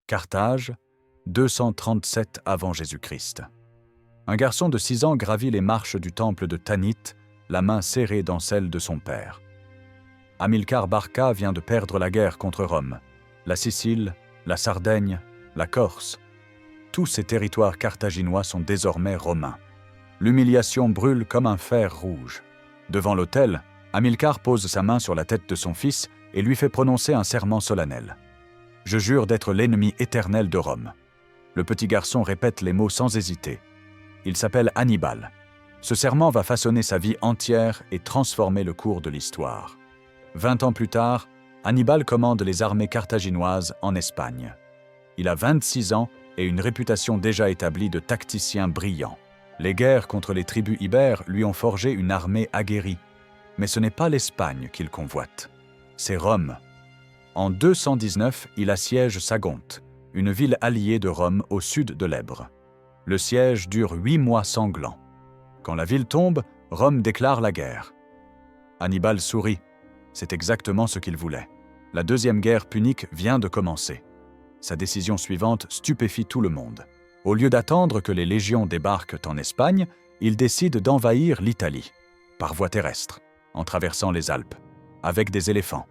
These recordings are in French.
Carthage, 237 avant Jésus-Christ. Un garçon de 6 ans gravit les marches du temple de Tanit, la main serrée dans celle de son père. Hamilcar Barca vient de perdre la guerre contre Rome. La Sicile, la Sardaigne, la Corse. Tous ces territoires carthaginois sont désormais romains. L'humiliation brûle comme un fer rouge. Devant l'autel, Hamilcar pose sa main sur la tête de son fils et lui fait prononcer un serment solennel. « Je jure d'être l'ennemi éternel de Rome. » Le petit garçon répète les mots sans hésiter. Il s'appelle Hannibal. Ce serment va façonner sa vie entière et transformer le cours de l'histoire. 20 ans plus tard, Hannibal commande les armées carthaginoises en Espagne. Il a 26 ans et une réputation déjà établie de tacticien brillant. Les guerres contre les tribus ibères lui ont forgé une armée aguerrie. Mais ce n'est pas l'Espagne qu'il convoite, c'est Rome. En 219, il assiège Sagonte, une ville alliée de Rome au sud de l'Èbre. Le siège dure 8 mois sanglants. Quand la ville tombe, Rome déclare la guerre. Hannibal sourit. C'est exactement ce qu'il voulait. La deuxième guerre punique vient de commencer. Sa décision suivante stupéfie tout le monde. Au lieu d'attendre que les légions débarquent en Espagne, il décide d'envahir l'Italie, par voie terrestre, en traversant les Alpes, avec des éléphants.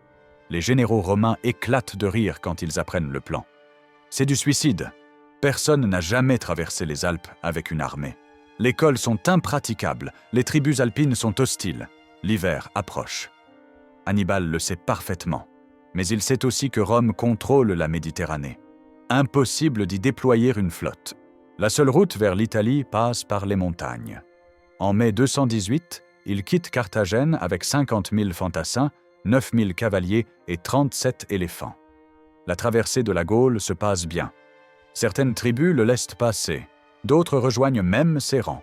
Les généraux romains éclatent de rire quand ils apprennent le plan. C'est du suicide. Personne n'a jamais traversé les Alpes avec une armée. Les cols sont impraticables, les tribus alpines sont hostiles. L'hiver approche. Hannibal le sait parfaitement, mais il sait aussi que Rome contrôle la Méditerranée. Impossible d'y déployer une flotte. La seule route vers l'Italie passe par les montagnes. En mai 218, il quitte Carthagène avec 50 000 fantassins, 9 000 cavaliers et 37 éléphants. La traversée de la Gaule se passe bien. Certaines tribus le laissent passer, d'autres rejoignent même ses rangs.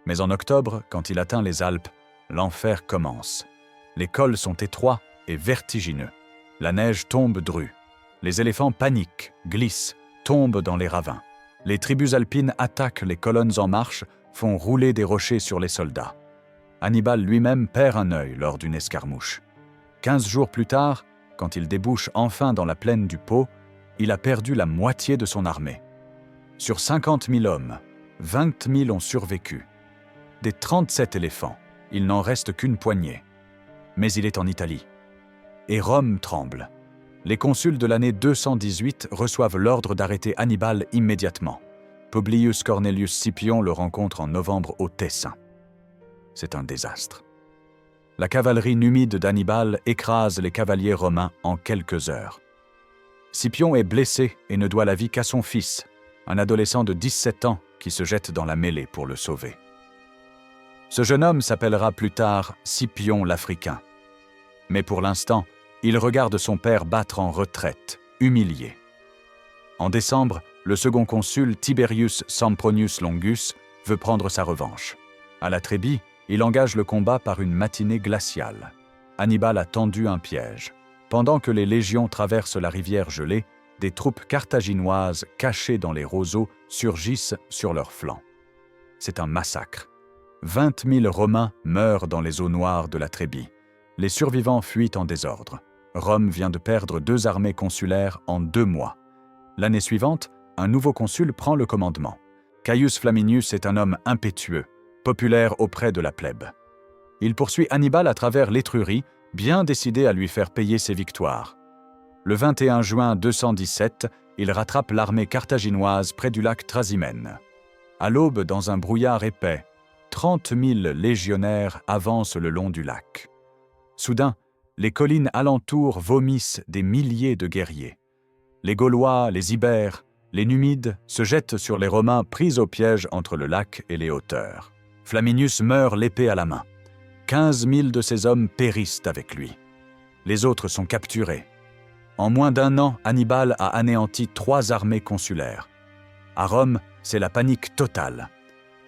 Mais en octobre, quand il atteint les Alpes, l'enfer commence. Les cols sont étroits et vertigineux. La neige tombe drue. Les éléphants paniquent, glissent, tombent dans les ravins. Les tribus alpines attaquent les colonnes en marche, font rouler des rochers sur les soldats. Hannibal lui-même perd un œil lors d'une escarmouche. 15 jours plus tard, quand il débouche enfin dans la plaine du Pô, il a perdu la moitié de son armée. Sur 50 000 hommes, 20 000 ont survécu. Des 37 éléphants, il n'en reste qu'une poignée. Mais il est en Italie. Et Rome tremble. Les consuls de l'année 218 reçoivent l'ordre d'arrêter Hannibal immédiatement. Publius Cornelius Scipion le rencontre en novembre au Tessin. C'est un désastre. La cavalerie numide d'Hannibal écrase les cavaliers romains en quelques heures. Scipion est blessé et ne doit la vie qu'à son fils, un adolescent de 17 ans qui se jette dans la mêlée pour le sauver. Ce jeune homme s'appellera plus tard Scipion l'Africain. Mais pour l'instant, il regarde son père battre en retraite, humilié. En décembre, le second consul Tiberius Sempronius Longus veut prendre sa revanche. À la Trébie, il engage le combat par une matinée glaciale. Hannibal a tendu un piège. Pendant que les légions traversent la rivière gelée, des troupes carthaginoises cachées dans les roseaux surgissent sur leurs flancs. C'est un massacre. 20 000 Romains meurent dans les eaux noires de la Trébie. Les survivants fuient en désordre. Rome vient de perdre 2 armées consulaires en 2 mois. L'année suivante, un nouveau consul prend le commandement. Caius Flaminius est un homme impétueux, populaire auprès de la plèbe. Il poursuit Hannibal à travers l'Étrurie, bien décidé à lui faire payer ses victoires. Le 21 juin 217, il rattrape l'armée carthaginoise près du lac Trasimène. À l'aube, dans un brouillard épais, 30 000 légionnaires avancent le long du lac. Soudain, les collines alentour vomissent des milliers de guerriers. Les Gaulois, les Ibères, les Numides se jettent sur les Romains pris au piège entre le lac et les hauteurs. Flaminius meurt l'épée à la main. 15 000 de ses hommes périssent avec lui. Les autres sont capturés. En moins d'1 an, Hannibal a anéanti 3 armées consulaires. À Rome, c'est la panique totale.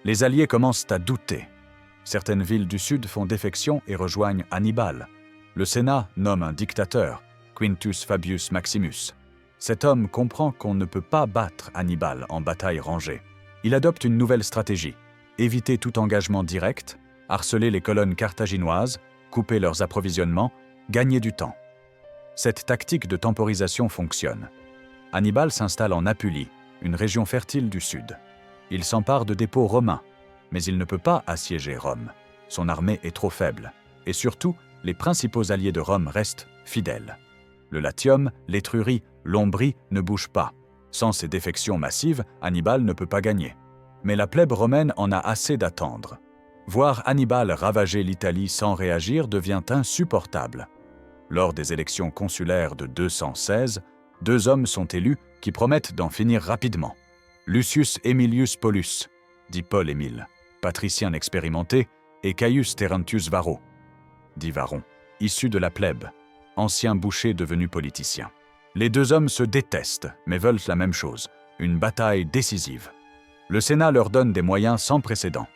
Les alliés commencent à douter. Certaines villes du sud font défection et rejoignent Hannibal. Le Sénat nomme un dictateur, Quintus Fabius Maximus. Cet homme comprend qu'on ne peut pas battre Hannibal en bataille rangée. Il adopte une nouvelle stratégie. Éviter tout engagement direct, harceler les colonnes carthaginoises, couper leurs approvisionnements, gagner du temps. Cette tactique de temporisation fonctionne. Hannibal s'installe en Apulie, une région fertile du sud. Il s'empare de dépôts romains, mais il ne peut pas assiéger Rome. Son armée est trop faible, et surtout, les principaux alliés de Rome restent fidèles. Le Latium, l'Étrurie, l'Ombrie ne bougent pas. Sans ces défections massives, Hannibal ne peut pas gagner. Mais la plèbe romaine en a assez d'attendre. Voir Hannibal ravager l'Italie sans réagir devient insupportable. Lors des élections consulaires de 216, 2 hommes sont élus qui promettent d'en finir rapidement. Lucius Aemilius Paulus, dit Paul Émile, patricien expérimenté, et Caius Terentius Varro, dit Varon, issu de la plèbe, ancien boucher devenu politicien. Les 2 hommes se détestent, mais veulent la même chose, une bataille décisive. Le Sénat leur donne des moyens sans précédent.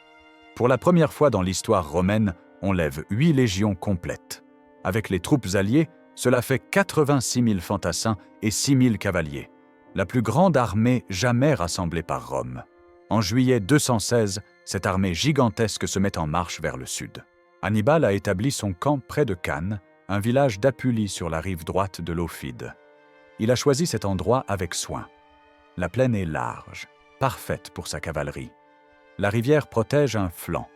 Pour la première fois dans l'histoire romaine, on lève 8 légions complètes. Avec les troupes alliées, cela fait 86 000 fantassins et 6 000 cavaliers, la plus grande armée jamais rassemblée par Rome. En juillet 216, cette armée gigantesque se met en marche vers le sud. Hannibal a établi son camp près de Cannes, un village d'Apulie sur la rive droite de l'Ophide. Il a choisi cet endroit avec soin. La plaine est large, parfaite pour sa cavalerie. La rivière protège un flanc,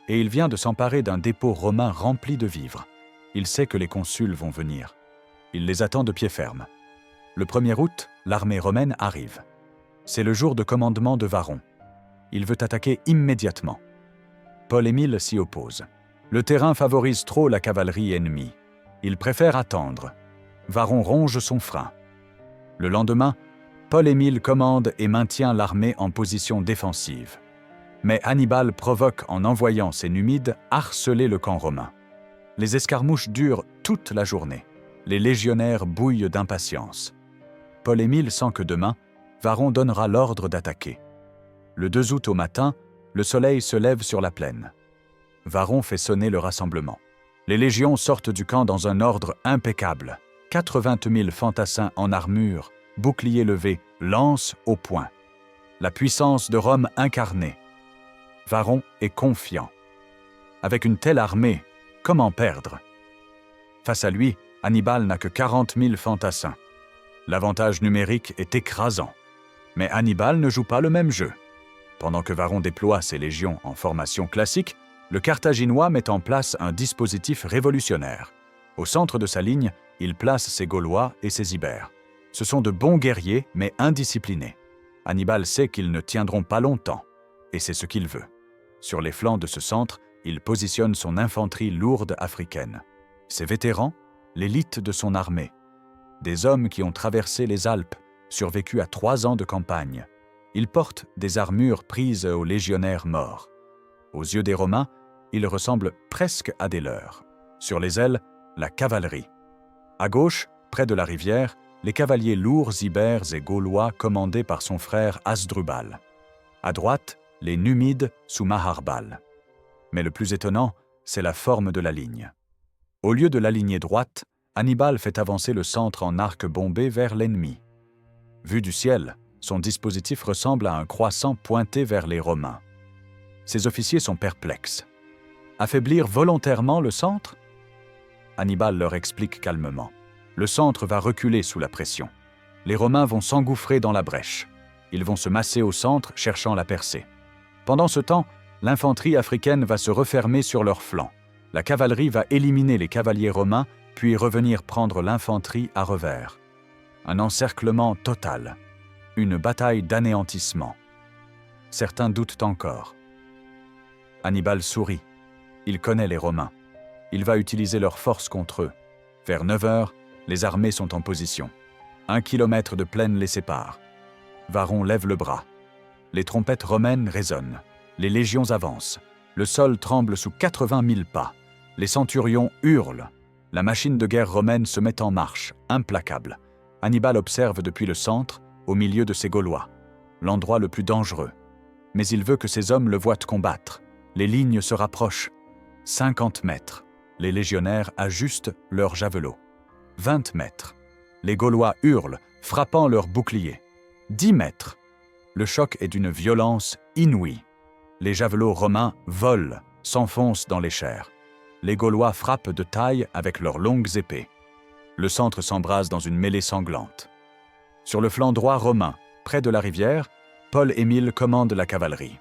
et il vient de s'emparer d'un dépôt romain rempli de vivres. Il sait que les consuls vont venir. Il les attend de pied ferme. Le 1er août, l'armée romaine arrive. C'est le jour de commandement de Varon. Il veut attaquer immédiatement. Paul Émile s'y oppose. Le terrain favorise trop la cavalerie ennemie. Il préfère attendre. Varon ronge son frein. Le lendemain, Paul Émile commande et maintient l'armée en position défensive. Mais Hannibal provoque en envoyant ses Numides harceler le camp romain. Les escarmouches durent toute la journée. Les légionnaires bouillent d'impatience. Paul Émile sent que demain, Varon donnera l'ordre d'attaquer. Le 2 août au matin, le soleil se lève sur la plaine. Varon fait sonner le rassemblement. Les légions sortent du camp dans un ordre impeccable. 80 000 fantassins en armure, boucliers levés, lances au poing. La puissance de Rome incarnée. Varon est confiant. Avec une telle armée, comment perdre? Face à lui, Hannibal n'a que 40 000 fantassins. L'avantage numérique est écrasant. Mais Hannibal ne joue pas le même jeu. Pendant que Varon déploie ses légions en formation classique, le Carthaginois met en place un dispositif révolutionnaire. Au centre de sa ligne, il place ses Gaulois et ses Ibères. Ce sont de bons guerriers, mais indisciplinés. Hannibal sait qu'ils ne tiendront pas longtemps, et c'est ce qu'il veut. Sur les flancs de ce centre, il positionne son infanterie lourde africaine. Ses vétérans, l'élite de son armée. Des hommes qui ont traversé les Alpes, survécu à 3 ans de campagne. Ils portent des armures prises aux légionnaires morts. Aux yeux des Romains, ils ressemblent presque à des leurs. Sur les ailes, la cavalerie. À gauche, près de la rivière, les cavaliers lourds ibères et gaulois commandés par son frère Hasdrubal. À droite, les Numides sous Maharbal. Mais le plus étonnant, c'est la forme de la ligne. Au lieu de l'aligner droite, Hannibal fait avancer le centre en arc bombé vers l'ennemi. Vu du ciel, son dispositif ressemble à un croissant pointé vers les Romains. Ses officiers sont perplexes. Affaiblir volontairement le centre? Hannibal leur explique calmement. Le centre va reculer sous la pression. Les Romains vont s'engouffrer dans la brèche. Ils vont se masser au centre, cherchant la percée. Pendant ce temps, l'infanterie africaine va se refermer sur leurs flancs. La cavalerie va éliminer les cavaliers romains, puis revenir prendre l'infanterie à revers. Un encerclement total. Une bataille d'anéantissement. Certains doutent encore. Hannibal sourit. Il connaît les Romains. Il va utiliser leur force contre eux. Vers 9 heures, les armées sont en position. 1 kilomètre de plaine les sépare. Varon lève le bras. Les trompettes romaines résonnent. Les légions avancent. Le sol tremble sous 80 000 pas. Les centurions hurlent. La machine de guerre romaine se met en marche, implacable. Hannibal observe depuis le centre, au milieu de ses Gaulois, l'endroit le plus dangereux. Mais il veut que ses hommes le voient combattre. Les lignes se rapprochent. 50 mètres. Les légionnaires ajustent leurs javelots. 20 mètres. Les Gaulois hurlent, frappant leurs boucliers. 10 mètres. Le choc est d'une violence inouïe. Les javelots romains volent, s'enfoncent dans les chairs. Les Gaulois frappent de taille avec leurs longues épées. Le centre s'embrase dans une mêlée sanglante. Sur le flanc droit romain, près de la rivière, Paul-Émile commande la cavalerie.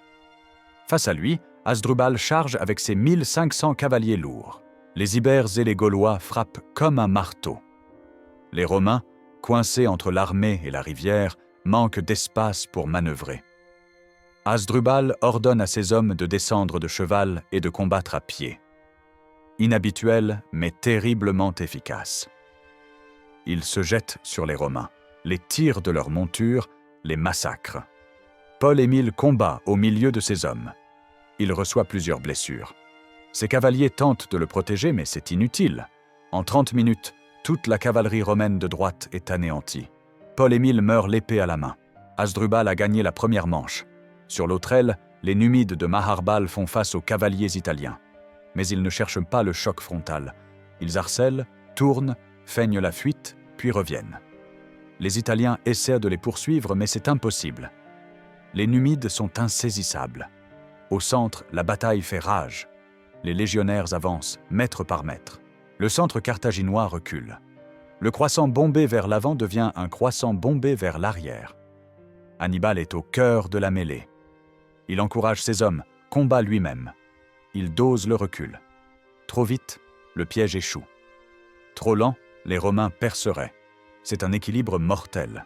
Face à lui, Hasdrubal charge avec ses 1500 cavaliers lourds. Les Ibères et les Gaulois frappent comme un marteau. Les Romains, coincés entre l'armée et la rivière, manquent d'espace pour manœuvrer. Hasdrubal ordonne à ses hommes de descendre de cheval et de combattre à pied. Inhabituel, mais terriblement efficace. Il se jette sur les Romains, les tire de leur monture, les massacre. Paul-Émile combat au milieu de ses hommes. Il reçoit plusieurs blessures. Ses cavaliers tentent de le protéger, mais c'est inutile. En 30 minutes, toute la cavalerie romaine de droite est anéantie. Paul-Émile meurt l'épée à la main. Hasdrubal a gagné la première manche. Sur l'autre aile, les Numides de Maharbal font face aux cavaliers italiens. Mais ils ne cherchent pas le choc frontal. Ils harcèlent, tournent, feignent la fuite, puis reviennent. Les Italiens essaient de les poursuivre, mais c'est impossible. Les Numides sont insaisissables. Au centre, la bataille fait rage. Les légionnaires avancent, mètre par mètre. Le centre carthaginois recule. Le croissant bombé vers l'avant devient un croissant bombé vers l'arrière. Hannibal est au cœur de la mêlée. Il encourage ses hommes, combat lui-même. Il dose le recul. Trop vite, le piège échoue. Trop lent, les Romains perceraient. C'est un équilibre mortel.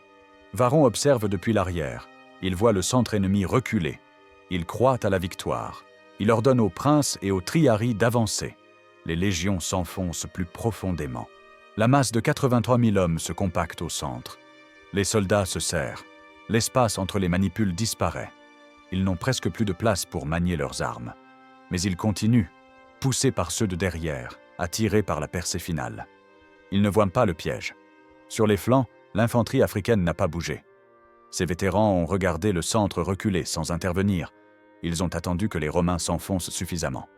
Varron observe depuis l'arrière. Il voit le centre ennemi reculer. Il croit à la victoire. Il ordonne aux princes et aux triarii d'avancer. Les légions s'enfoncent plus profondément. La masse de 83 000 hommes se compacte au centre. Les soldats se serrent. L'espace entre les manipules disparaît. Ils n'ont presque plus de place pour manier leurs armes. Mais ils continuent, poussés par ceux de derrière, attirés par la percée finale. Ils ne voient pas le piège. Sur les flancs, l'infanterie africaine n'a pas bougé. Ces vétérans ont regardé le centre reculer sans intervenir. Ils ont attendu que les Romains s'enfoncent suffisamment.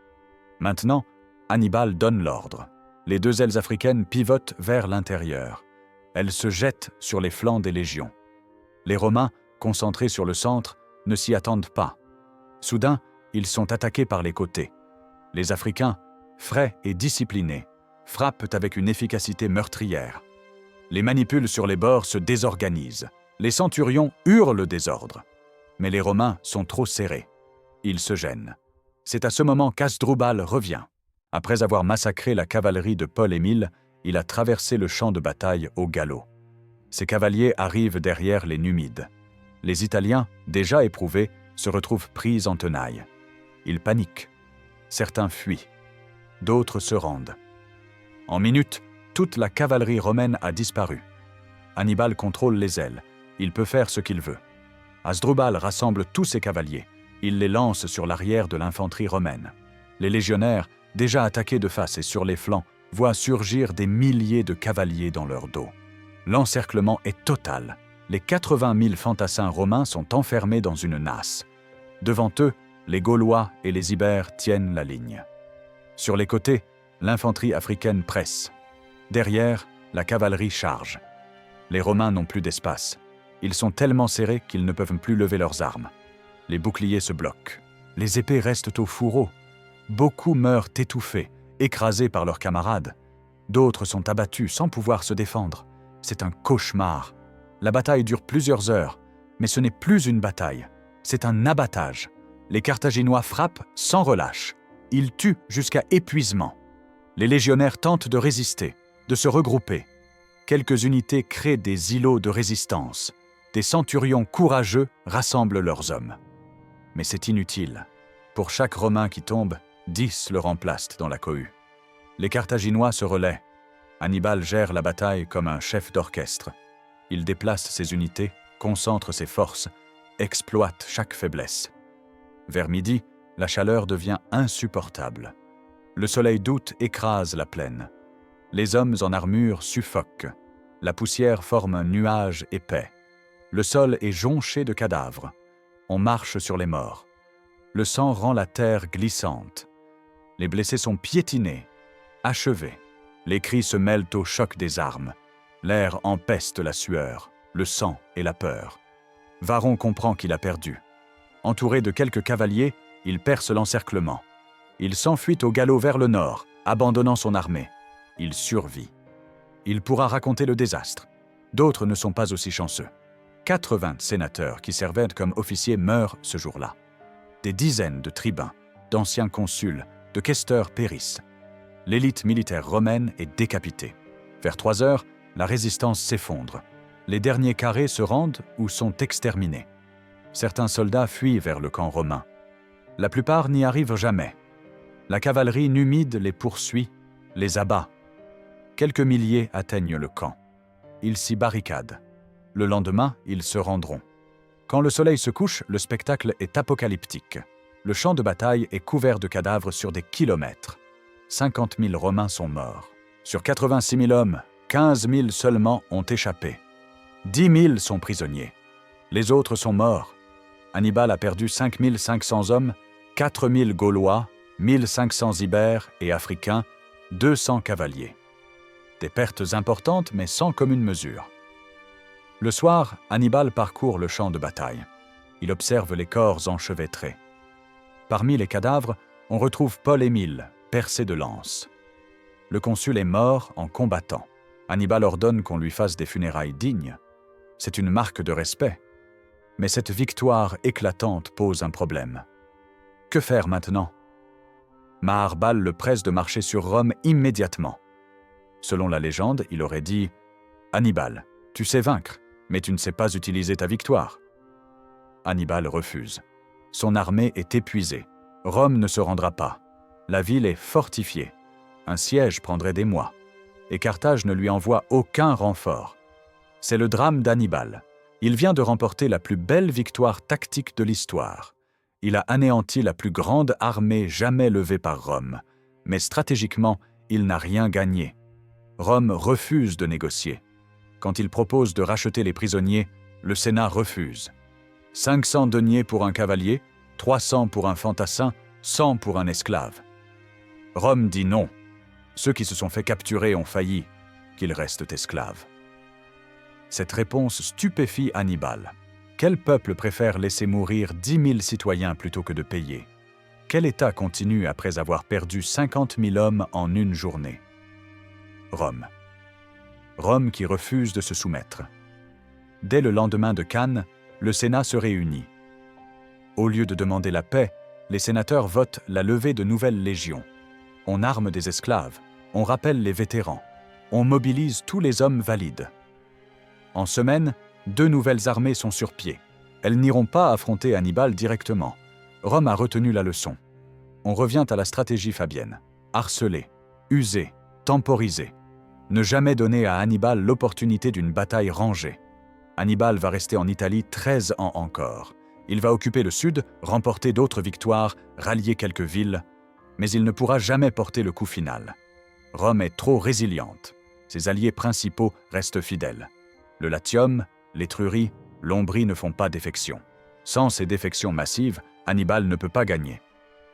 Maintenant, Hannibal donne l'ordre. Les deux ailes africaines pivotent vers l'intérieur. Elles se jettent sur les flancs des légions. Les Romains, concentrés sur le centre, ne s'y attendent pas. Soudain, ils sont attaqués par les côtés. Les Africains, frais et disciplinés, frappent avec une efficacité meurtrière. Les manipules sur les bords se désorganisent. Les centurions hurlent le désordre. Mais les Romains sont trop serrés. Ils se gênent. C'est à ce moment qu'Hasdrubal revient. Après avoir massacré la cavalerie de Paul-Émile, il a traversé le champ de bataille au galop. Ses cavaliers arrivent derrière les Numides. Les Italiens, déjà éprouvés, se retrouvent pris en tenaille. Ils paniquent. Certains fuient. D'autres se rendent. En minutes, toute la cavalerie romaine a disparu. Hannibal contrôle les ailes. Il peut faire ce qu'il veut. Hasdrubal rassemble tous ses cavaliers. Il les lance sur l'arrière de l'infanterie romaine. Les légionnaires, déjà attaqués de face et sur les flancs, voient surgir des milliers de cavaliers dans leur dos. L'encerclement est total. Les 80 000 fantassins romains sont enfermés dans une nasse. Devant eux, les Gaulois et les Ibères tiennent la ligne. Sur les côtés, l'infanterie africaine presse. Derrière, la cavalerie charge. Les Romains n'ont plus d'espace. Ils sont tellement serrés qu'ils ne peuvent plus lever leurs armes. Les boucliers se bloquent. Les épées restent au fourreau. Beaucoup meurent étouffés, écrasés par leurs camarades. D'autres sont abattus sans pouvoir se défendre. C'est un cauchemar. La bataille dure plusieurs heures, mais ce n'est plus une bataille. C'est un abattage. Les Carthaginois frappent sans relâche. Ils tuent jusqu'à épuisement. Les légionnaires tentent de résister, de se regrouper. Quelques unités créent des îlots de résistance. Des centurions courageux rassemblent leurs hommes. Mais c'est inutile. Pour chaque Romain qui tombe, 10 le remplacent dans la cohue. Les Carthaginois se relaient. Hannibal gère la bataille comme un chef d'orchestre. Il déplace ses unités, concentre ses forces, exploite chaque faiblesse. Vers midi, la chaleur devient insupportable. Le soleil d'août écrase la plaine. Les hommes en armure suffoquent. La poussière forme un nuage épais. Le sol est jonché de cadavres. On marche sur les morts. Le sang rend la terre glissante. Les blessés sont piétinés, achevés. Les cris se mêlent au choc des armes. L'air empeste la sueur, le sang et la peur. Varron comprend qu'il a perdu. Entouré de quelques cavaliers, il perce l'encerclement. Il s'enfuit au galop vers le nord, abandonnant son armée. Il survit. Il pourra raconter le désastre. D'autres ne sont pas aussi chanceux. 80 sénateurs qui servaient comme officiers meurent ce jour-là. Des dizaines de tribuns, d'anciens consuls, de questeurs périssent. L'élite militaire romaine est décapitée. Vers 3 heures, la résistance s'effondre. Les derniers carrés se rendent ou sont exterminés. Certains soldats fuient vers le camp romain. La plupart n'y arrivent jamais. La cavalerie numide les poursuit, les abat. Quelques milliers atteignent le camp. Ils s'y barricadent. Le lendemain, ils se rendront. Quand le soleil se couche, le spectacle est apocalyptique. Le champ de bataille est couvert de cadavres sur des kilomètres. 50 000 Romains sont morts. Sur 86 000 hommes, 15 000 seulement ont échappé. 10 000 sont prisonniers. Les autres sont morts. Hannibal a perdu 5 500 hommes, 4 000 Gaulois, 1 500 Ibères et Africains, 200 cavaliers. Des pertes importantes, mais sans commune mesure. Le soir, Hannibal parcourt le champ de bataille. Il observe les corps enchevêtrés. Parmi les cadavres, on retrouve Paul-Émile, percé de lance. Le consul est mort en combattant. Hannibal ordonne qu'on lui fasse des funérailles dignes. C'est une marque de respect. Mais cette victoire éclatante pose un problème. Que faire maintenant? Maharbal le presse de marcher sur Rome immédiatement. Selon la légende, il aurait dit « Hannibal, tu sais vaincre, mais tu ne sais pas utiliser ta victoire. » Hannibal refuse. Son armée est épuisée. Rome ne se rendra pas. La ville est fortifiée. Un siège prendrait des mois. Et Carthage ne lui envoie aucun renfort. C'est le drame d'Hannibal. Il vient de remporter la plus belle victoire tactique de l'histoire. Il a anéanti la plus grande armée jamais levée par Rome. Mais stratégiquement, il n'a rien gagné. Rome refuse de négocier. Quand il propose de racheter les prisonniers, le Sénat refuse. 500 deniers pour un cavalier, 300 pour un fantassin, 100 pour un esclave. Rome dit non. Ceux qui se sont fait capturer ont failli, qu'ils restent esclaves. Cette réponse stupéfie Hannibal. Quel peuple préfère laisser mourir 10 000 citoyens plutôt que de payer? Quel État continue après avoir perdu 50 000 hommes en une journée? Rome. Rome qui refuse de se soumettre. Dès le lendemain de Cannes, le Sénat se réunit. Au lieu de demander la paix, les sénateurs votent la levée de nouvelles légions. On arme des esclaves, on rappelle les vétérans, on mobilise tous les hommes valides. En semaine, 2 nouvelles armées sont sur pied. Elles n'iront pas affronter Hannibal directement. Rome a retenu la leçon. On revient à la stratégie fabienne. Harceler, user, temporiser. Ne jamais donner à Hannibal l'opportunité d'une bataille rangée. Hannibal va rester en Italie 13 ans encore. Il va occuper le sud, remporter d'autres victoires, rallier quelques villes, mais il ne pourra jamais porter le coup final. Rome est trop résiliente. Ses alliés principaux restent fidèles. Le Latium, l'Étrurie, l'Ombrie ne font pas défection. Sans ces défections massives, Hannibal ne peut pas gagner.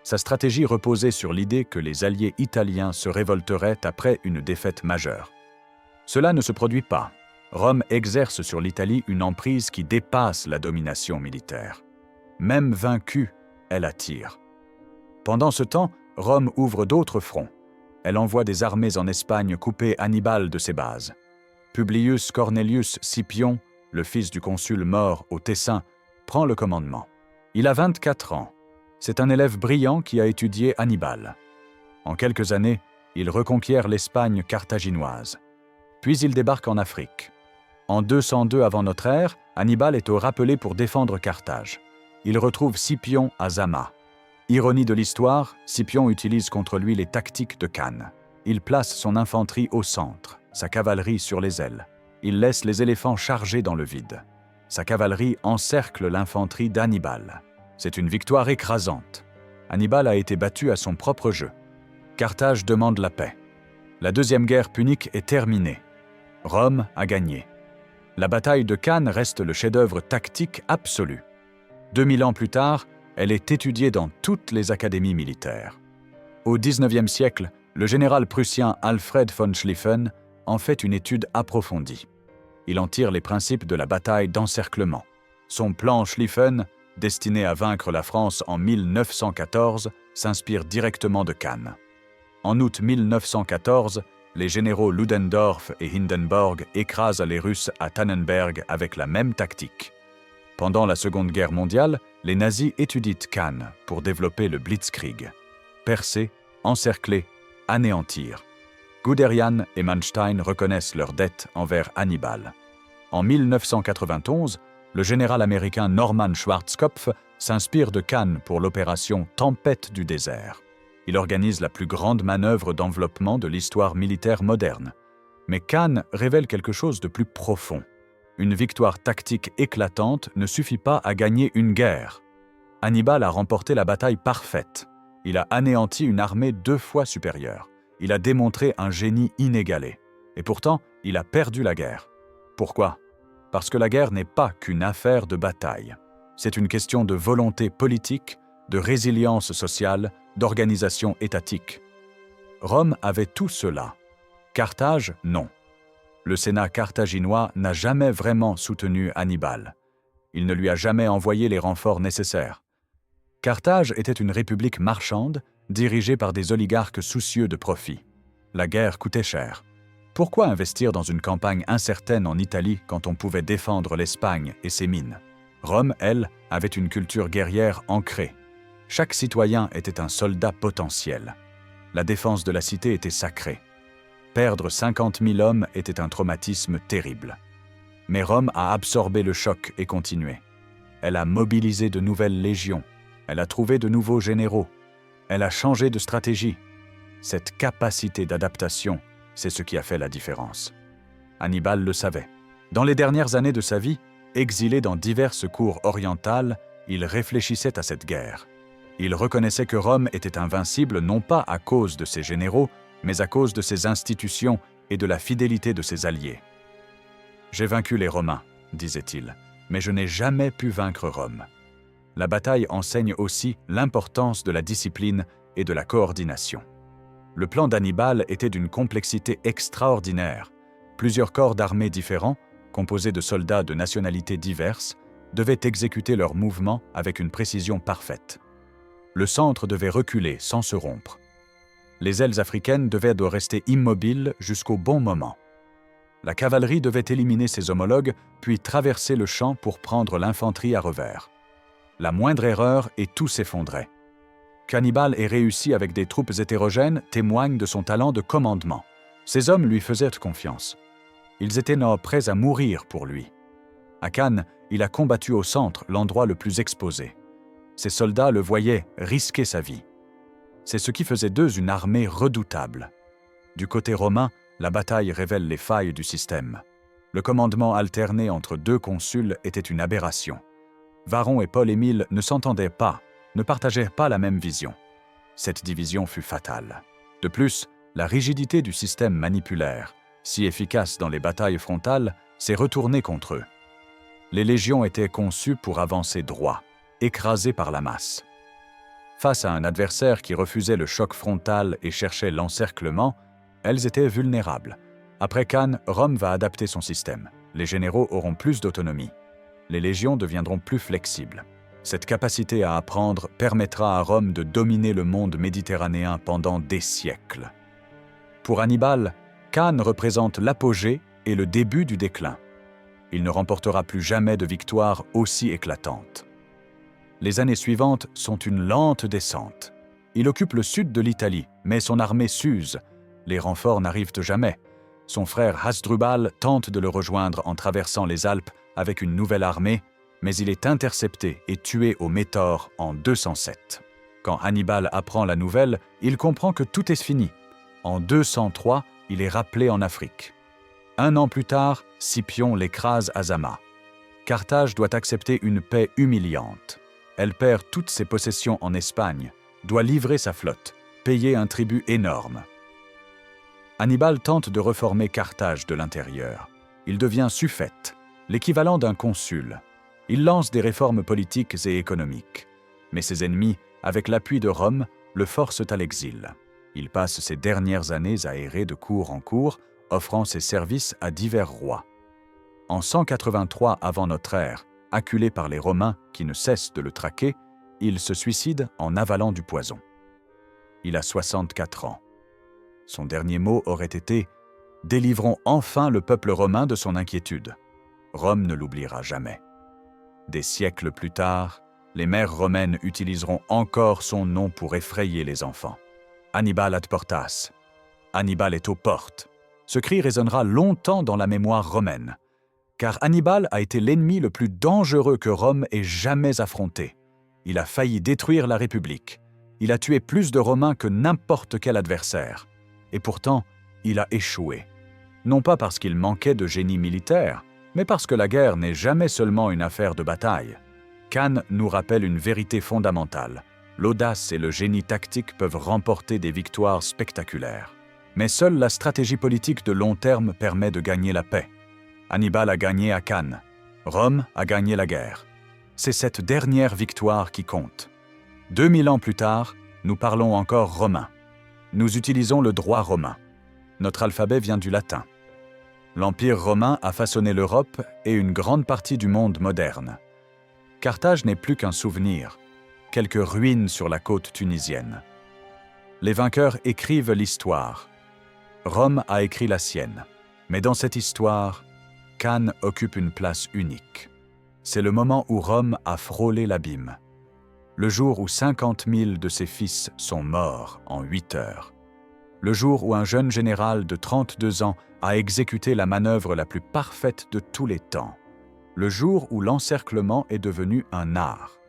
Sa stratégie reposait sur l'idée que les alliés italiens se révolteraient après une défaite majeure. Cela ne se produit pas. Rome exerce sur l'Italie une emprise qui dépasse la domination militaire. Même vaincue, elle attire. Pendant ce temps, Rome ouvre d'autres fronts. Elle envoie des armées en Espagne couper Hannibal de ses bases. Publius Cornelius Scipion, le fils du consul mort au Tessin, prend le commandement. Il a 24 ans. C'est un élève brillant qui a étudié Hannibal. En quelques années, il reconquiert l'Espagne carthaginoise. Puis il débarque en Afrique. En 202 avant notre ère, Hannibal est au rappelé pour défendre Carthage. Il retrouve Scipion à Zama. Ironie de l'histoire, Scipion utilise contre lui les tactiques de Cannes. Il place son infanterie au centre, sa cavalerie sur les ailes. Il laisse les éléphants charger dans le vide. Sa cavalerie encercle l'infanterie d'Hannibal. C'est une victoire écrasante. Hannibal a été battu à son propre jeu. Carthage demande la paix. La deuxième guerre punique est terminée. Rome a gagné. La bataille de Cannes reste le chef-d'œuvre tactique absolu. 2000 ans plus tard, elle est étudiée dans toutes les académies militaires. Au XIXe siècle, le général prussien Alfred von Schlieffen en fait une étude approfondie. Il en tire les principes de la bataille d'encerclement. Son plan Schlieffen, destiné à vaincre la France en 1914, s'inspire directement de Cannes. En août 1914, Les généraux Ludendorff et Hindenburg écrasent les Russes à Tannenberg avec la même tactique. Pendant la Seconde Guerre mondiale, les nazis étudient Cannes pour développer le Blitzkrieg. Percer, encercler, anéantir. Guderian et Manstein reconnaissent leur dette envers Hannibal. En 1991, le général américain Norman Schwarzkopf s'inspire de Cannes pour l'opération Tempête du désert. Il organise la plus grande manœuvre d'enveloppement de l'histoire militaire moderne. Mais Cannes révèle quelque chose de plus profond. Une victoire tactique éclatante ne suffit pas à gagner une guerre. Hannibal a remporté la bataille parfaite. Il a anéanti une armée 2 fois supérieure. Il a démontré un génie inégalé. Et pourtant, il a perdu la guerre. Pourquoi? Parce que la guerre n'est pas qu'une affaire de bataille. C'est une question de volonté politique, de résilience sociale, d'organisation étatique. Rome avait tout cela. Carthage, non. Le Sénat carthaginois n'a jamais vraiment soutenu Hannibal. Il ne lui a jamais envoyé les renforts nécessaires. Carthage était une république marchande, dirigée par des oligarques soucieux de profit. La guerre coûtait cher. Pourquoi investir dans une campagne incertaine en Italie quand on pouvait défendre l'Espagne et ses mines? Rome, elle, avait une culture guerrière ancrée. Chaque citoyen était un soldat potentiel. La défense de la cité était sacrée. Perdre 50 000 hommes était un traumatisme terrible. Mais Rome a absorbé le choc et continué. Elle a mobilisé de nouvelles légions. Elle a trouvé de nouveaux généraux. Elle a changé de stratégie. Cette capacité d'adaptation, c'est ce qui a fait la différence. Hannibal le savait. Dans les dernières années de sa vie, exilé dans diverses cours orientales, il réfléchissait à cette guerre. Il reconnaissait que Rome était invincible non pas à cause de ses généraux, mais à cause de ses institutions et de la fidélité de ses alliés. « J'ai vaincu les Romains, disait-il, mais je n'ai jamais pu vaincre Rome. » La bataille enseigne aussi l'importance de la discipline et de la coordination. Le plan d'Hannibal était d'une complexité extraordinaire. Plusieurs corps d'armée différents, composés de soldats de nationalités diverses, devaient exécuter leurs mouvements avec une précision parfaite. Le centre devait reculer sans se rompre. Les ailes africaines devaient rester immobiles jusqu'au bon moment. La cavalerie devait éliminer ses homologues, puis traverser le champ pour prendre l'infanterie à revers. La moindre erreur et tout s'effondrait. Qu'Hannibal ait réussi avec des troupes hétérogènes témoigne de son talent de commandement. Ces hommes lui faisaient confiance. Ils étaient prêts à mourir pour lui. À Cannes, il a combattu au centre, l'endroit le plus exposé. Ses soldats le voyaient risquer sa vie. C'est ce qui faisait d'eux une armée redoutable. Du côté romain, la bataille révèle les failles du système. Le commandement alterné entre 2 consuls était une aberration. Varron et Paul-Émile ne s'entendaient pas, ne partageaient pas la même vision. Cette division fut fatale. De plus, la rigidité du système manipulaire, si efficace dans les batailles frontales, s'est retournée contre eux. Les légions étaient conçues pour avancer droit, écrasées par la masse. Face à un adversaire qui refusait le choc frontal et cherchait l'encerclement, elles étaient vulnérables. Après Cannes, Rome va adapter son système. Les généraux auront plus d'autonomie. Les légions deviendront plus flexibles. Cette capacité à apprendre permettra à Rome de dominer le monde méditerranéen pendant des siècles. Pour Hannibal, Cannes représente l'apogée et le début du déclin. Il ne remportera plus jamais de victoire aussi éclatante. Les années suivantes sont une lente descente. Il occupe le sud de l'Italie, mais son armée s'use. Les renforts n'arrivent jamais. Son frère Hasdrubal tente de le rejoindre en traversant les Alpes avec une nouvelle armée, mais il est intercepté et tué au Métaure en 207. Quand Hannibal apprend la nouvelle, il comprend que tout est fini. En 203, il est rappelé en Afrique. 1 an plus tard, Scipion l'écrase à Zama. Carthage doit accepter une paix humiliante. Elle perd toutes ses possessions en Espagne, doit livrer sa flotte, payer un tribut énorme. Hannibal tente de reformer Carthage de l'intérieur. Il devient suffète, l'équivalent d'un consul. Il lance des réformes politiques et économiques. Mais ses ennemis, avec l'appui de Rome, le forcent à l'exil. Il passe ses dernières années à errer de cour en cour, offrant ses services à divers rois. En 183 avant notre ère, acculé par les Romains qui ne cessent de le traquer, il se suicide en avalant du poison. Il a 64 ans. Son dernier mot aurait été « Délivrons enfin le peuple romain de son inquiétude ». Rome ne l'oubliera jamais. Des siècles plus tard, les mères romaines utiliseront encore son nom pour effrayer les enfants. Hannibal ad portas. Hannibal est aux portes. Ce cri résonnera longtemps dans la mémoire romaine, car Hannibal a été l'ennemi le plus dangereux que Rome ait jamais affronté. Il a failli détruire la République. Il a tué plus de Romains que n'importe quel adversaire. Et pourtant, il a échoué. Non pas parce qu'il manquait de génie militaire, mais parce que la guerre n'est jamais seulement une affaire de bataille. Cannes nous rappelle une vérité fondamentale. L'audace et le génie tactique peuvent remporter des victoires spectaculaires. Mais seule la stratégie politique de long terme permet de gagner la paix. Hannibal a gagné à Cannes. Rome a gagné la guerre. C'est cette dernière victoire qui compte. 2000 ans plus tard, nous parlons encore romain. Nous utilisons le droit romain. Notre alphabet vient du latin. L'Empire romain a façonné l'Europe et une grande partie du monde moderne. Carthage n'est plus qu'un souvenir, quelques ruines sur la côte tunisienne. Les vainqueurs écrivent l'histoire. Rome a écrit la sienne. Mais dans cette histoire, Cannes occupe une place unique. C'est le moment où Rome a frôlé l'abîme. Le jour où 50 000 de ses fils sont morts en 8 heures. Le jour où un jeune général de 32 ans a exécuté la manœuvre la plus parfaite de tous les temps. Le jour où l'encerclement est devenu un art.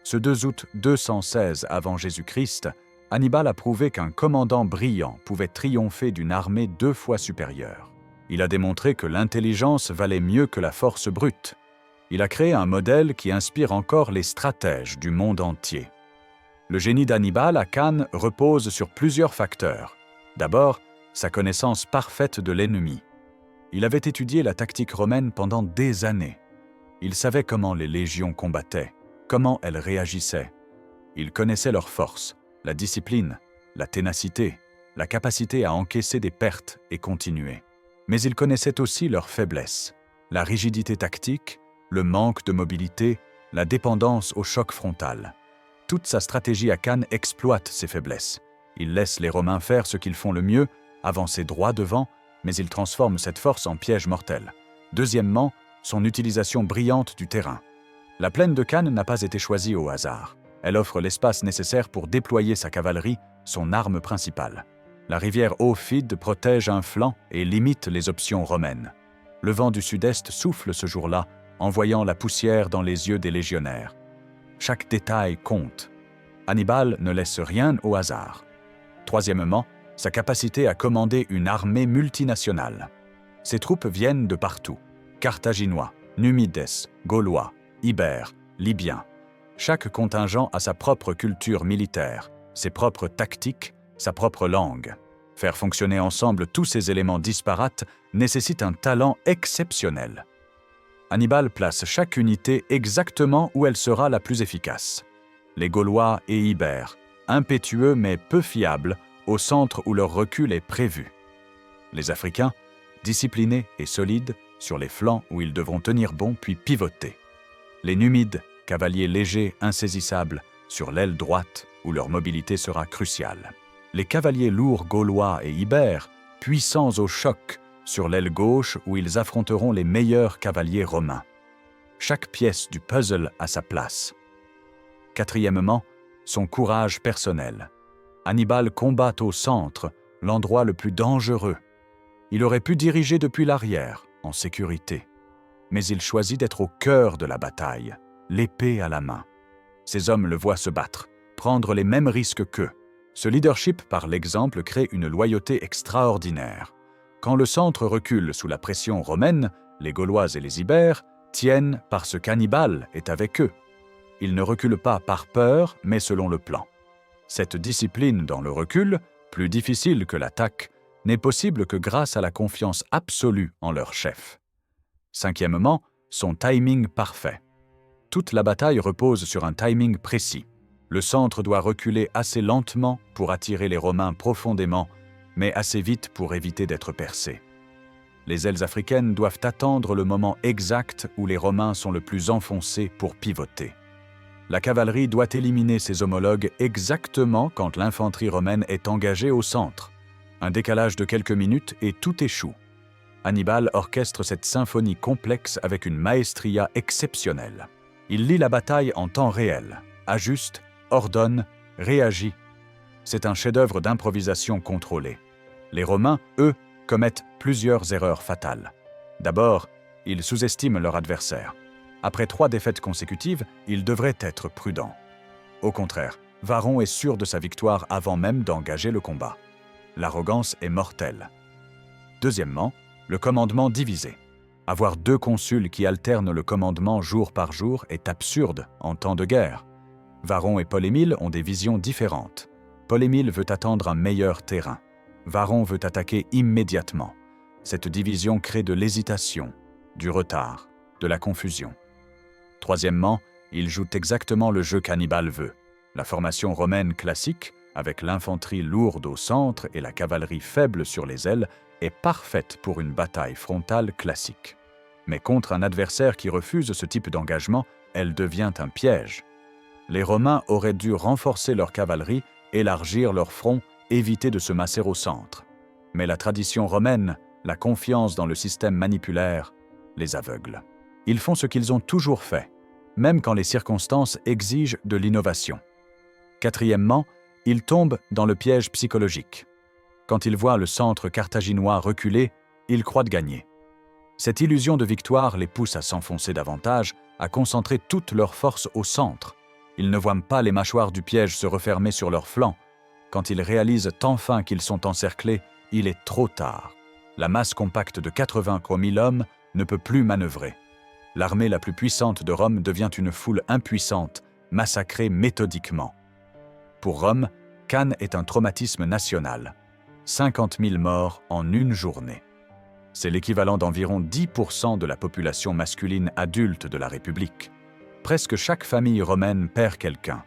Ce 2 août 216 avant Jésus-Christ, Hannibal a prouvé qu'un commandant brillant pouvait triompher d'une armée 2 fois supérieure. Il a démontré que l'intelligence valait mieux que la force brute. Il a créé un modèle qui inspire encore les stratèges du monde entier. Le génie d'Hannibal à Cannes repose sur plusieurs facteurs. D'abord, sa connaissance parfaite de l'ennemi. Il avait étudié la tactique romaine pendant des années. Il savait comment les légions combattaient, comment elles réagissaient. Il connaissait leurs forces, la discipline, la ténacité, la capacité à encaisser des pertes et continuer. Mais il connaissait aussi leurs faiblesses, la rigidité tactique, le manque de mobilité, la dépendance au choc frontal. Toute sa stratégie à Cannes exploite ces faiblesses. Il laisse les Romains faire ce qu'ils font le mieux, avancer droit devant, mais il transforme cette force en piège mortel. Deuxièmement, son utilisation brillante du terrain. La plaine de Cannes n'a pas été choisie au hasard. Elle offre l'espace nécessaire pour déployer sa cavalerie, son arme principale. La rivière Aufide protège un flanc et limite les options romaines. Le vent du sud-est souffle ce jour-là, envoyant la poussière dans les yeux des légionnaires. Chaque détail compte. Hannibal ne laisse rien au hasard. Troisièmement, sa capacité à commander une armée multinationale. Ses troupes viennent de partout. Carthaginois, Numides, Gaulois, Ibères, Libyens. Chaque contingent a sa propre culture militaire, ses propres tactiques, sa propre langue. Faire fonctionner ensemble tous ces éléments disparates nécessite un talent exceptionnel. Hannibal place chaque unité exactement où elle sera la plus efficace. Les Gaulois et Ibères, impétueux mais peu fiables, au centre où leur recul est prévu. Les Africains, disciplinés et solides, sur les flancs où ils devront tenir bon puis pivoter. Les Numides, cavaliers légers, insaisissables, sur l'aile droite où leur mobilité sera cruciale. Les cavaliers lourds gaulois et ibères, puissants au choc, sur l'aile gauche où ils affronteront les meilleurs cavaliers romains. Chaque pièce du puzzle a sa place. Quatrièmement, son courage personnel. Hannibal combat au centre, l'endroit le plus dangereux. Il aurait pu diriger depuis l'arrière, en sécurité. Mais il choisit d'être au cœur de la bataille, l'épée à la main. Ses hommes le voient se battre, prendre les mêmes risques qu'eux. Ce leadership par l'exemple crée une loyauté extraordinaire. Quand le centre recule sous la pression romaine, les Gaulois et les Ibères tiennent parce qu'Hannibal est avec eux. Ils ne reculent pas par peur, mais selon le plan. Cette discipline dans le recul, plus difficile que l'attaque, n'est possible que grâce à la confiance absolue en leur chef. Cinquièmement, son timing parfait. Toute la bataille repose sur un timing précis. Le centre doit reculer assez lentement pour attirer les Romains profondément, mais assez vite pour éviter d'être percés. Les ailes africaines doivent attendre le moment exact où les Romains sont le plus enfoncés pour pivoter. La cavalerie doit éliminer ses homologues exactement quand l'infanterie romaine est engagée au centre. Un décalage de quelques minutes et tout échoue. Hannibal orchestre cette symphonie complexe avec une maestria exceptionnelle. Il lit la bataille en temps réel, ajuste, ordonne, réagit. C'est un chef-d'œuvre d'improvisation contrôlée. Les Romains, eux, commettent plusieurs erreurs fatales. D'abord, ils sous-estiment leur adversaire. Après 3 défaites consécutives, ils devraient être prudents. Au contraire, Varron est sûr de sa victoire avant même d'engager le combat. L'arrogance est mortelle. Deuxièmement, le commandement divisé. Avoir 2 consuls qui alternent le commandement jour par jour est absurde en temps de guerre. Varron et Paul-Émile ont des visions différentes. Paul-Émile veut attendre un meilleur terrain. Varron veut attaquer immédiatement. Cette division crée de l'hésitation, du retard, de la confusion. Troisièmement, il joue exactement le jeu qu'Hannibal veut. La formation romaine classique, avec l'infanterie lourde au centre et la cavalerie faible sur les ailes, est parfaite pour une bataille frontale classique. Mais contre un adversaire qui refuse ce type d'engagement, elle devient un piège. Les Romains auraient dû renforcer leur cavalerie, élargir leur front, éviter de se masser au centre. Mais la tradition romaine, la confiance dans le système manipulaire, les aveugle. Ils font ce qu'ils ont toujours fait, même quand les circonstances exigent de l'innovation. Quatrièmement, ils tombent dans le piège psychologique. Quand ils voient le centre carthaginois reculer, ils croient gagner. Cette illusion de victoire les pousse à s'enfoncer davantage, à concentrer toute leur force au centre. Ils ne voient pas les mâchoires du piège se refermer sur leurs flancs. Quand ils réalisent enfin qu'ils sont encerclés, il est trop tard. La masse compacte de 80 000 hommes ne peut plus manœuvrer. L'armée la plus puissante de Rome devient une foule impuissante, massacrée méthodiquement. Pour Rome, Cannes est un traumatisme national. 50 000 morts en une journée. C'est l'équivalent d'environ 10% de la population masculine adulte de la République. Presque chaque famille romaine perd quelqu'un.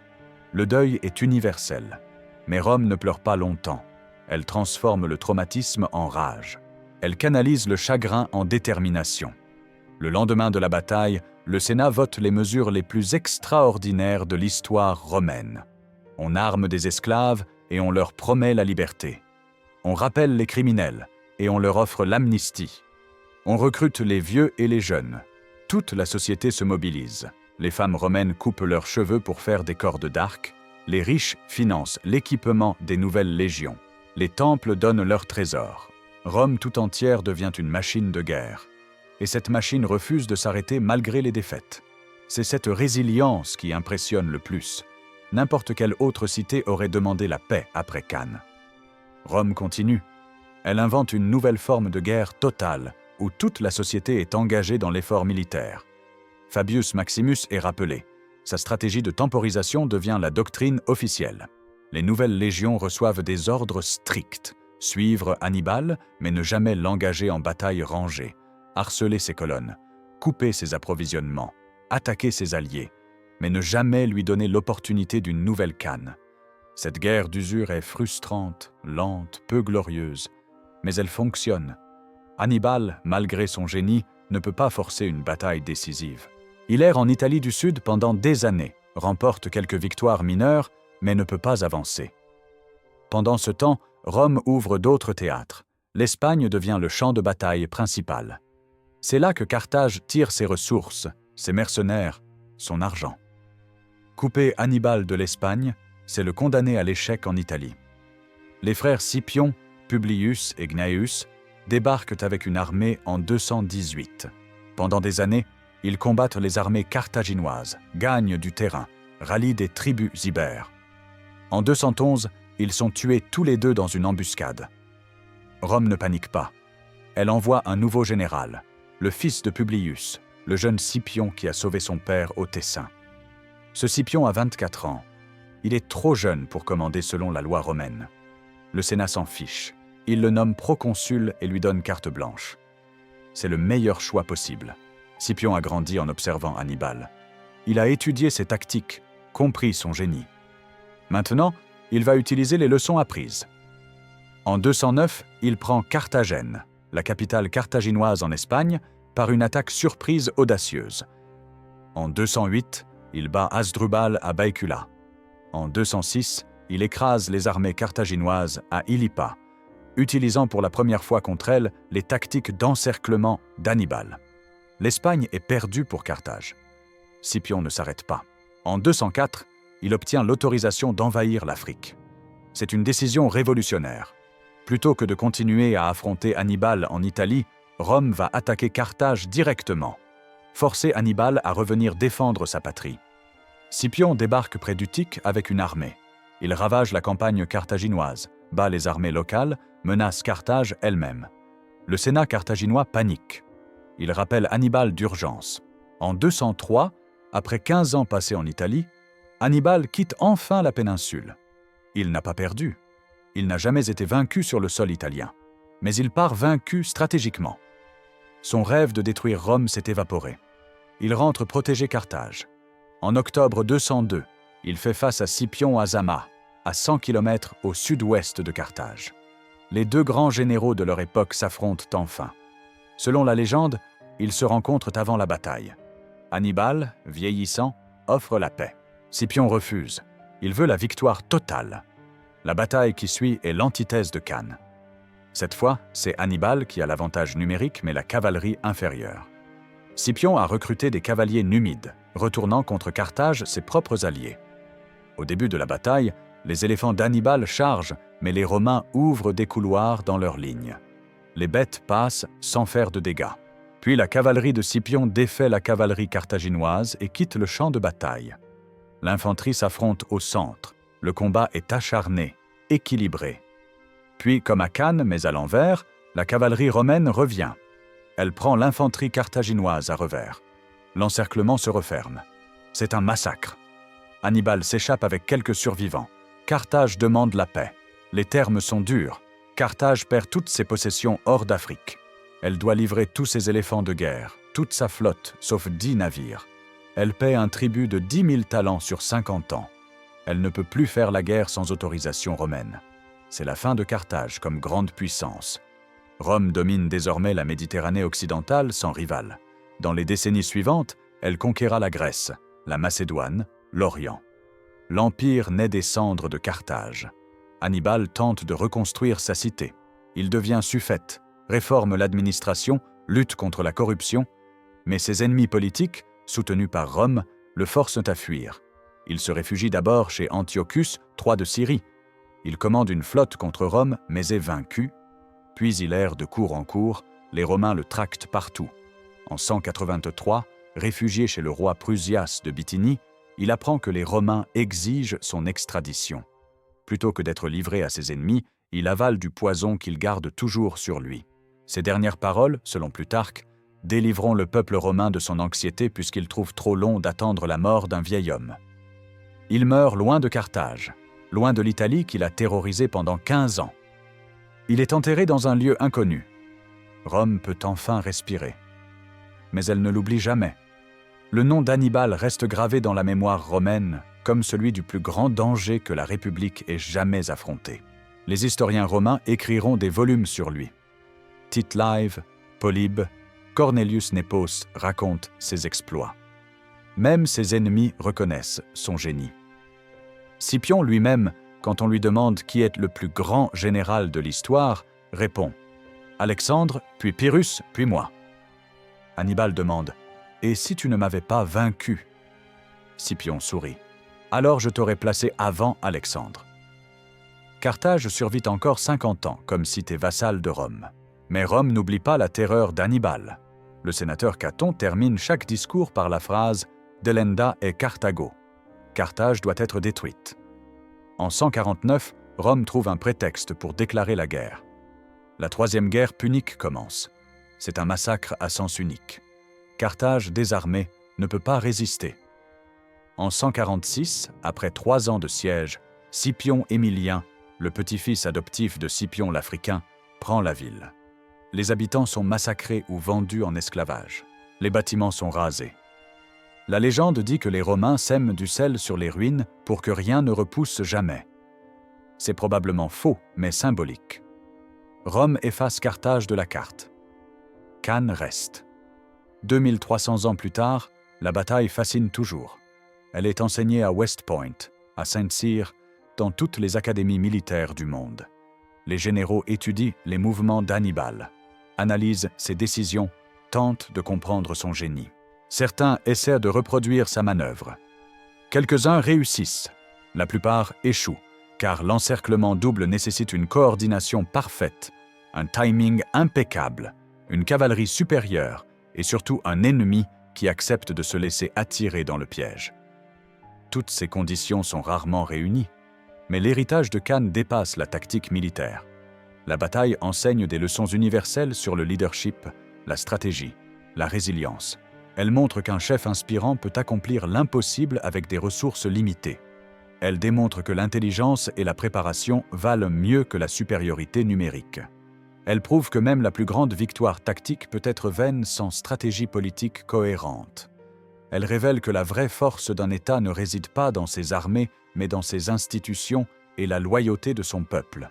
Le deuil est universel. Mais Rome ne pleure pas longtemps. Elle transforme le traumatisme en rage. Elle canalise le chagrin en détermination. Le lendemain de la bataille, le Sénat vote les mesures les plus extraordinaires de l'histoire romaine. On arme des esclaves et on leur promet la liberté. On rappelle les criminels et on leur offre l'amnistie. On recrute les vieux et les jeunes. Toute la société se mobilise. Les femmes romaines coupent leurs cheveux pour faire des cordes d'arc. Les riches financent l'équipement des nouvelles légions. Les temples donnent leurs trésors. Rome tout entière devient une machine de guerre. Et cette machine refuse de s'arrêter malgré les défaites. C'est cette résilience qui impressionne le plus. N'importe quelle autre cité aurait demandé la paix après Cannes. Rome continue. Elle invente une nouvelle forme de guerre totale, où toute la société est engagée dans l'effort militaire. Fabius Maximus est rappelé. Sa stratégie de temporisation devient la doctrine officielle. Les nouvelles légions reçoivent des ordres stricts. Suivre Hannibal, mais ne jamais l'engager en bataille rangée. Harceler ses colonnes. Couper ses approvisionnements. Attaquer ses alliés. Mais ne jamais lui donner l'opportunité d'une nouvelle Cannes. Cette guerre d'usure est frustrante, lente, peu glorieuse. Mais elle fonctionne. Hannibal, malgré son génie, ne peut pas forcer une bataille décisive. Il erre en Italie du Sud pendant des années, remporte quelques victoires mineures, mais ne peut pas avancer. Pendant ce temps, Rome ouvre d'autres théâtres. L'Espagne devient le champ de bataille principal. C'est là que Carthage tire ses ressources, ses mercenaires, son argent. Couper Hannibal de l'Espagne, c'est le condamner à l'échec en Italie. Les frères Scipion, Publius et Gnaeus débarquent avec une armée en 218. Pendant des années, ils combattent les armées carthaginoises, gagnent du terrain, rallient des tribus ibères. En 211, ils sont tués tous les deux dans une embuscade. Rome ne panique pas. Elle envoie un nouveau général, le fils de Publius, le jeune Scipion qui a sauvé son père au Tessin. Ce Scipion a 24 ans. Il est trop jeune pour commander selon la loi romaine. Le Sénat s'en fiche. Il le nomme proconsul et lui donne carte blanche. C'est le meilleur choix possible. Scipion a grandi en observant Hannibal. Il a étudié ses tactiques, compris son génie. Maintenant, il va utiliser les leçons apprises. En 209, il prend Carthagène, la capitale carthaginoise en Espagne, par une attaque surprise audacieuse. En 208, il bat Hasdrubal à Baecula. En 206, il écrase les armées carthaginoises à Ilipa. utilisant pour la première fois contre elle les tactiques d'encerclement d'Hannibal. L'Espagne est perdue pour Carthage. Scipion ne s'arrête pas. En 204, il obtient l'autorisation d'envahir l'Afrique. C'est une décision révolutionnaire. Plutôt que de continuer à affronter Hannibal en Italie, Rome va attaquer Carthage directement, forcer Hannibal à revenir défendre sa patrie. Scipion débarque près d'Utique avec une armée. Il ravage la campagne carthaginoise, bat les armées locales, menace Carthage elle-même. Le Sénat carthaginois panique. Il rappelle Hannibal d'urgence. En 203, après 15 ans passés en Italie, Hannibal quitte enfin la péninsule. Il n'a pas perdu. Il n'a jamais été vaincu sur le sol italien. Mais il part vaincu stratégiquement. Son rêve de détruire Rome s'est évaporé. Il rentre protéger Carthage. En octobre 202, il fait face à Scipion à Zama, à 100 km au sud-ouest de Carthage. Les deux grands généraux de leur époque s'affrontent enfin. Selon la légende, ils se rencontrent avant la bataille. Hannibal, vieillissant, offre la paix. Scipion refuse. Il veut la victoire totale. La bataille qui suit est l'antithèse de Cannes. Cette fois, c'est Hannibal qui a l'avantage numérique mais la cavalerie inférieure. Scipion a recruté des cavaliers numides, retournant contre Carthage ses propres alliés. Au début de la bataille, les éléphants d'Hannibal chargent, mais les Romains ouvrent des couloirs dans leurs lignes. Les bêtes passent sans faire de dégâts. Puis la cavalerie de Scipion défait la cavalerie carthaginoise et quitte le champ de bataille. L'infanterie s'affronte au centre. Le combat est acharné, équilibré. Puis, comme à Cannes, mais à l'envers, la cavalerie romaine revient. Elle prend l'infanterie carthaginoise à revers. L'encerclement se referme. C'est un massacre. Hannibal s'échappe avec quelques survivants. Carthage demande la paix. Les termes sont durs. Carthage perd toutes ses possessions hors d'Afrique. Elle doit livrer tous ses éléphants de guerre, toute sa flotte, sauf 10 navires. Elle paie un tribut de 10 000 talents sur 50 ans. Elle ne peut plus faire la guerre sans autorisation romaine. C'est la fin de Carthage comme grande puissance. Rome domine désormais la Méditerranée occidentale sans rival. Dans les décennies suivantes, elle conquérera la Grèce, la Macédoine, l'Orient. L'Empire naît des cendres de Carthage. Hannibal tente de reconstruire sa cité. Il devient suffète, réforme l'administration, lutte contre la corruption, mais ses ennemis politiques, soutenus par Rome, le forcent à fuir. Il se réfugie d'abord chez Antiochus, roi de Syrie. Il commande une flotte contre Rome, mais est vaincu. Puis il erre de cour en cour, les Romains le tractent partout. En 183, réfugié chez le roi Prusias de Bithynie, il apprend que les Romains exigent son extradition. Plutôt que d'être livré à ses ennemis, il avale du poison qu'il garde toujours sur lui. Ses dernières paroles, selon Plutarque, délivderont le peuple romain de son anxiété puisqu'il trouve trop long d'attendre la mort d'un vieil homme. Il meurt loin de Carthage, loin de l'Italie qu'il a terrorisée pendant 15 ans. Il est enterré dans un lieu inconnu. Rome peut enfin respirer. Mais elle ne l'oublie jamais. Le nom d'Hannibal reste gravé dans la mémoire romaine comme celui du plus grand danger que la République ait jamais affronté. Les historiens romains écriront des volumes sur lui. Tite Live, Polybe, Cornelius Nepos racontent ses exploits. Même ses ennemis reconnaissent son génie. Scipion lui-même, quand on lui demande qui est le plus grand général de l'histoire, répond « Alexandre, puis Pyrrhus, puis moi ». Hannibal demande « Et si tu ne m'avais pas vaincu ?» Scipion sourit « Alors je t'aurais placé avant Alexandre ». Carthage survit encore 50 ans comme cité vassale de Rome. Mais Rome n'oublie pas la terreur d'Hannibal. Le sénateur Caton termine chaque discours par la phrase « Delenda et Carthago ». Carthage doit être détruite. En 149, Rome trouve un prétexte pour déclarer la guerre. La troisième guerre punique commence. C'est un massacre à sens unique. Carthage, désarmé, ne peut pas résister. En 146, après 3 ans de siège, Scipion Émilien, le petit-fils adoptif de Scipion l'Africain, prend la ville. Les habitants sont massacrés ou vendus en esclavage. Les bâtiments sont rasés. La légende dit que les Romains sèment du sel sur les ruines pour que rien ne repousse jamais. C'est probablement faux, mais symbolique. Rome efface Carthage de la carte. Cannes reste. 2300 ans plus tard, la bataille fascine toujours. Elle est enseignée à West Point, à Saint-Cyr, dans toutes les académies militaires du monde. Les généraux étudient les mouvements d'Hannibal, analysent ses décisions, tentent de comprendre son génie. Certains essaient de reproduire sa manœuvre. Quelques-uns réussissent, la plupart échouent, car l'encerclement double nécessite une coordination parfaite, un timing impeccable, une cavalerie supérieure et surtout un ennemi qui accepte de se laisser attirer dans le piège. Toutes ces conditions sont rarement réunies, mais l'héritage de Cannes dépasse la tactique militaire. La bataille enseigne des leçons universelles sur le leadership, la stratégie, la résilience. Elle montre qu'un chef inspirant peut accomplir l'impossible avec des ressources limitées. Elle démontre que l'intelligence et la préparation valent mieux que la supériorité numérique. Elle prouve que même la plus grande victoire tactique peut être vaine sans stratégie politique cohérente. Elle révèle que la vraie force d'un État ne réside pas dans ses armées, mais dans ses institutions et la loyauté de son peuple.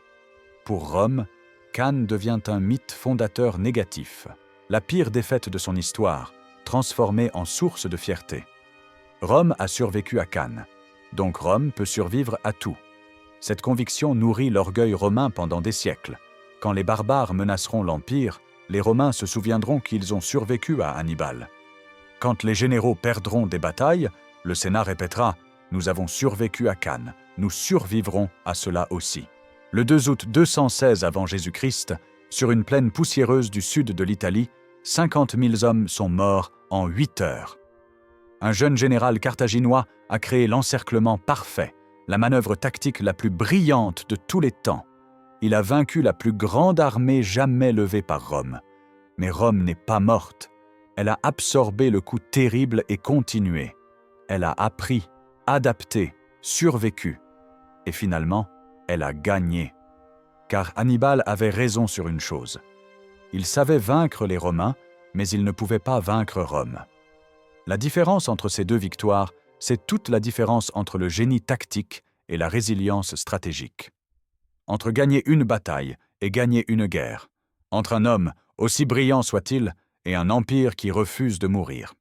Pour Rome, Cannes devient un mythe fondateur négatif, la pire défaite de son histoire, transformée en source de fierté. Rome a survécu à Cannes, donc Rome peut survivre à tout. Cette conviction nourrit l'orgueil romain pendant des siècles. Quand les barbares menaceront l'Empire, les Romains se souviendront qu'ils ont survécu à Hannibal. Quand les généraux perdront des batailles, le Sénat répétera « Nous avons survécu à Cannes, nous survivrons à cela aussi ». Le 2 août 216 avant Jésus-Christ, sur une plaine poussiéreuse du sud de l'Italie, 50 000 hommes sont morts en 8 heures. Un jeune général carthaginois a créé l'encerclement parfait, la manœuvre tactique la plus brillante de tous les temps. Il a vaincu la plus grande armée jamais levée par Rome. Mais Rome n'est pas morte. Elle a absorbé le coup terrible et continué. Elle a appris, adapté, survécu. Et finalement, elle a gagné. Car Hannibal avait raison sur une chose. Il savait vaincre les Romains, mais il ne pouvait pas vaincre Rome. La différence entre ces deux victoires, c'est toute la différence entre le génie tactique et la résilience stratégique. Entre gagner une bataille et gagner une guerre. Entre un homme, aussi brillant soit-il, et un empire qui refuse de mourir.